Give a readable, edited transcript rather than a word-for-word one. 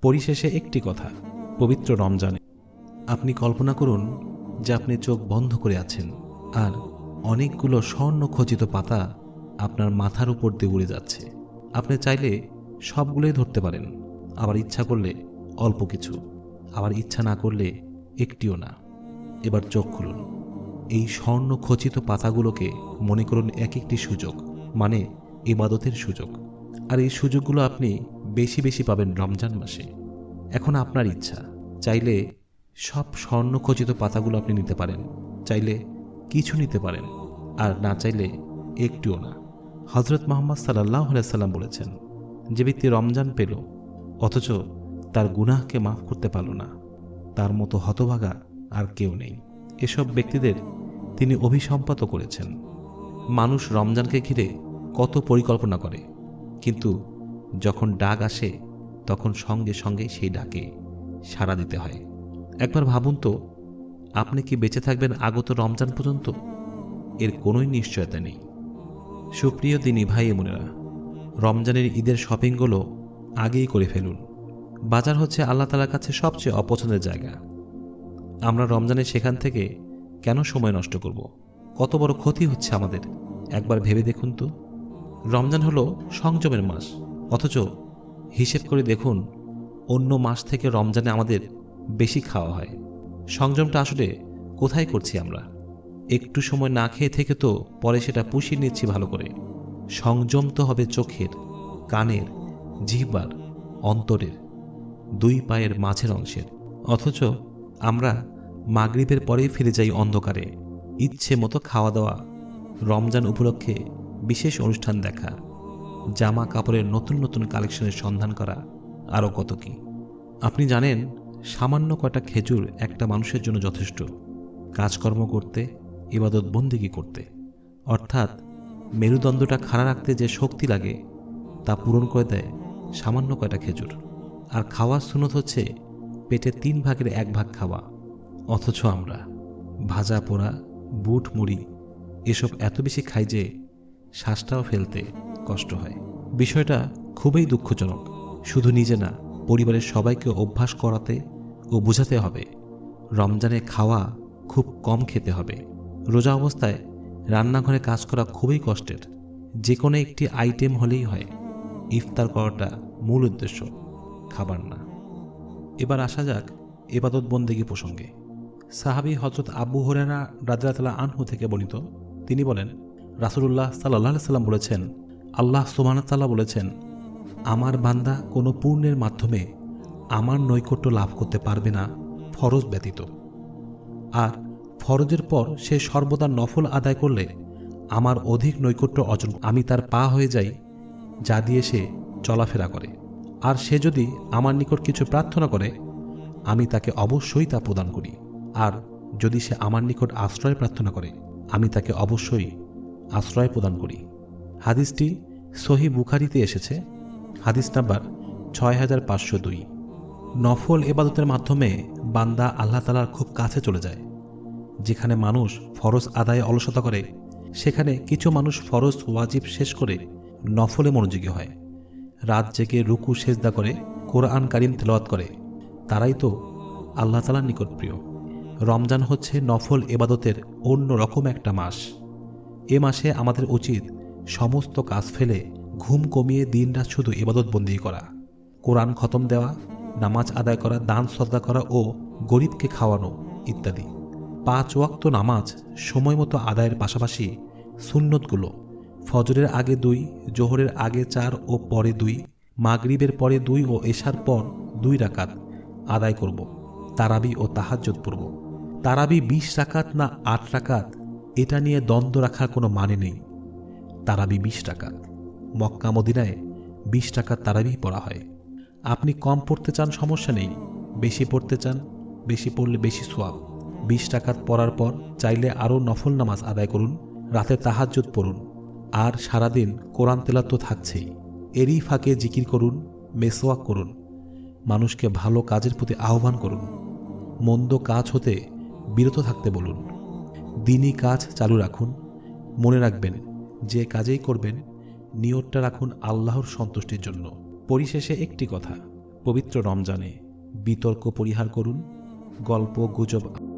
পরিশেষে একটি কথা, পবিত্র রমজানে আপনি কল্পনা করুন যে আপনি চোখ বন্ধ করে আছেন আর অনেকগুলো স্বর্ণ খচিত পাতা আপনার মাথার উপর দিয়ে উড়ে যাচ্ছে। আপনি চাইলে সবগুলোই ধরতে পারেন, আবার ইচ্ছা করলে অল্প কিছু, আবার ইচ্ছা না করলে একটিও না। এবার চোখ খুলুন। এই স্বর্ণ খচিত পাতাগুলোকে মনে করুন এক একটি সুযোগ, মানে ইবাদতের সুযোগ। আর এই সুযোগগুলো আপনি বেশি বেশি পাবেন রমজান মাসে। এখন আপনার ইচ্ছা, চাইলে সব স্বর্ণখচিত পাতাগুলো আপনি নিতে পারেন, চাইলে কিছু নিতে পারেন, আর না চাইলে একটিও না। হজরত মুহাম্মদ সাল্লাল্লাহু আলাইহি সাল্লাম বলেছেন, যে ব্যক্তি রমজান পেল অথচ তার গুনাহকে মাফ করতে পারল না, তার মতো হতভাগা আর কেউ নেই। এসব ব্যক্তিদের তিনি অভিসম্পাত করেছেন। মানুষ রমজানকে ঘিরে কত পরিকল্পনা করে, কিন্তু যখন ডাক আসে তখন সঙ্গে সঙ্গে সেই ডাকে সাড়া দিতে হয়। একবার ভাবুন তো, আপনি কি বেঁচে থাকবেন আগত রমজান পর্যন্ত? এর কোনোই নিশ্চয়তা নেই। সুপ্রিয় দিনী ভাই বোনেরা, রমজানের ঈদের শপিংগুলো আগেই করে ফেলুন। বাজার হচ্ছে আল্লাহ তাআলার কাছে সবচেয়ে অপছন্দের জায়গা। আমরা রমজানে সেখান থেকে কেন সময় নষ্ট করব? কত বড় ক্ষতি হচ্ছে আমাদের, একবার ভেবে দেখুন তো। রমজান হলো সংযমের মাস, অথচ হিসেব করে দেখুন অন্য মাস থেকে রমজানে আমাদের বেশি খাওয়া হয়। সংযমটা আসলে কোথায় করছি আমরা? একটু সময় না খেয়ে থেকে তো পরে সেটা পুষিয়ে নিচ্ছি ভালো করে। সংযম তো হবে চোখের, কানের, জিহ্বার, অন্তরের, দুই পায়ের মাঝের অংশের। অথচ আমরা মাগরিবের পরেই ফিরে যাই অন্ধকারে, ইচ্ছে মতো খাওয়া দাওয়া, রমজান উপলক্ষে বিশেষ অনুষ্ঠান দেখা, জামা কাপড়ের নতুন নতুন কালেকশনের সন্ধান করা, আরও কত কি। আপনি জানেন, সামান্য কয়টা খেজুর একটা মানুষের জন্য যথেষ্ট কাজকর্ম করতে, ইবাদত বন্দেগী করতে। অর্থাৎ মেরুদণ্ডটা খাড়া রাখতে যে শক্তি লাগে তা পূরণ করে দেয় সামান্য কয়টা খেজুর। আর খাওয়ার সুন্নত হচ্ছে পেটে 3 ভাগের 1 ভাগ খাওয়া। অথচ আমরা ভাজা পোড়া, বুট মুড়ি এসব এত বেশি খাই যে শ্বাসটাও ফেলতে কষ্ট হয়। বিষয়টা খুবই দুঃখজনক। শুধু নিজে না, পরিবারের সবাইকে অভ্যাস করাতে ও বোঝাতে হবে রমজানে খাওয়া খুব কম খেতে হবে। রোজা অবস্থায় রান্নাঘরে কাজ করা খুবই কষ্টের, যে কোনো একটি আইটেম হলেই হয়। ইফতার করাটা মূল উদ্দেশ্য, খাবার না। এবার আসা যাক ইবাদত বন্দেগী প্রসঙ্গে। সাহাবী হযরত আবু হুরায়রা রাদিয়াল্লাহু আনহু থেকে বর্ণিত, তিনি বলেন, রাসূলুল্লাহ সাল্লাল্লাহু আলাইহি সাল্লাম বলেছেন, আল্লাহ সুবহানাহু ওয়া তাআলা বলেছেন, আমার বান্দা কোনো পুণ্যের মাধ্যমে আমার নৈকট্য লাভ করতে পারবে না ফরজ ব্যতীত। আর ফরজের পর সে সর্বদা নফল আদায় করলে আমার অধিক নৈকট্য অর্জন, আমি তার পা হয়ে যাই যা দিয়ে সে চলাফেরা করে। আর সে যদি আমার নিকট কিছু প্রার্থনা করে আমি তাকে অবশ্যই তা প্রদান করি। আর যদি সে আমার নিকট আশ্রয় প্রার্থনা করে আমি তাকে অবশ্যই আশ্রয় প্রদান করি। হাদিসটি সহিহ বুখারীতে এসেছে, হাদিস নাম্বার 6502। নফল ইবাদতের মাধ্যমে বান্দা আল্লাহ তাআলার খুব কাছে চলে যায়। যেখানে মানুষ ফরজ আদায়ে অলসতা করে, সেখানে কিছু মানুষ ফরজ ওয়াজিব শেষ করে নফলে মনোযোগী হয়, রাত জেগে রুকু সেজদা করে, কোরআন কারীম তেলাওয়াত করে। তারাই তো আল্লাহ তাআলার নিকট প্রিয়। রমজান হচ্ছে নফল ইবাদতের অন্য রকম একটা মাস। এ মাসে আমাদের উচিত সমস্ত কাজ ফেলে ঘুম কমিয়ে দিনরাত শুধু ইবাদত বন্দেগী করা, কোরআন খতম দেওয়া, নামাজ আদায় করা, দান সদকা করা ও গরিবকে খাওয়ানো ইত্যাদি। 5 ওয়াক্ত নামাজ সময় মতো আদায়ের পাশাপাশি সুন্নতগুলো ফজরের আগে 2, জোহরের আগে 4 ও পরে 2, মাগরিবের পরে 2 ও এশার পর 2 রাকাত আদায় করব। তারাবি ও তাহাজ্জুদ পড়ব। তারাবি 20 রাকাত না 8 রাকাত, এটা নিয়ে দ্বন্দ্ব রাখার কোনো মানে নেই। তারাবি 20 রাকাত। মক্কা মদিনায় 20 রাকাত তারাবি পড়া হয়। আপনি কম পড়তে চান, সমস্যা নেই। বেশি পড়তে চান, বেশি পড়লে বেশি সওয়াব। 20 রাকাত পড়ার পর চাইলে আরও নফল নামাজ আদায় করুন, রাতে তাহাজ্জুদ পড়ুন, আর সারাদিন কোরআন তেলাওয়াত তো থাকছেই। এরই ফাঁকে জিকির করুন, মেসওয়াক করুন, মানুষকে ভালো কাজের প্রতি আহ্বান করুন, মন্দ কাজ হতে বিরত থাকতে বলুন। দিনই কাজ চালু রাখুন। মনে রাখবেন, যে কাজেই করবেন নিয়তটা রাখুন আল্লাহর সন্তুষ্টির জন্য। পরিশেষে একটি কথা, পবিত্র রমজানে বিতর্ক পরিহার করুন, গল্প গুজব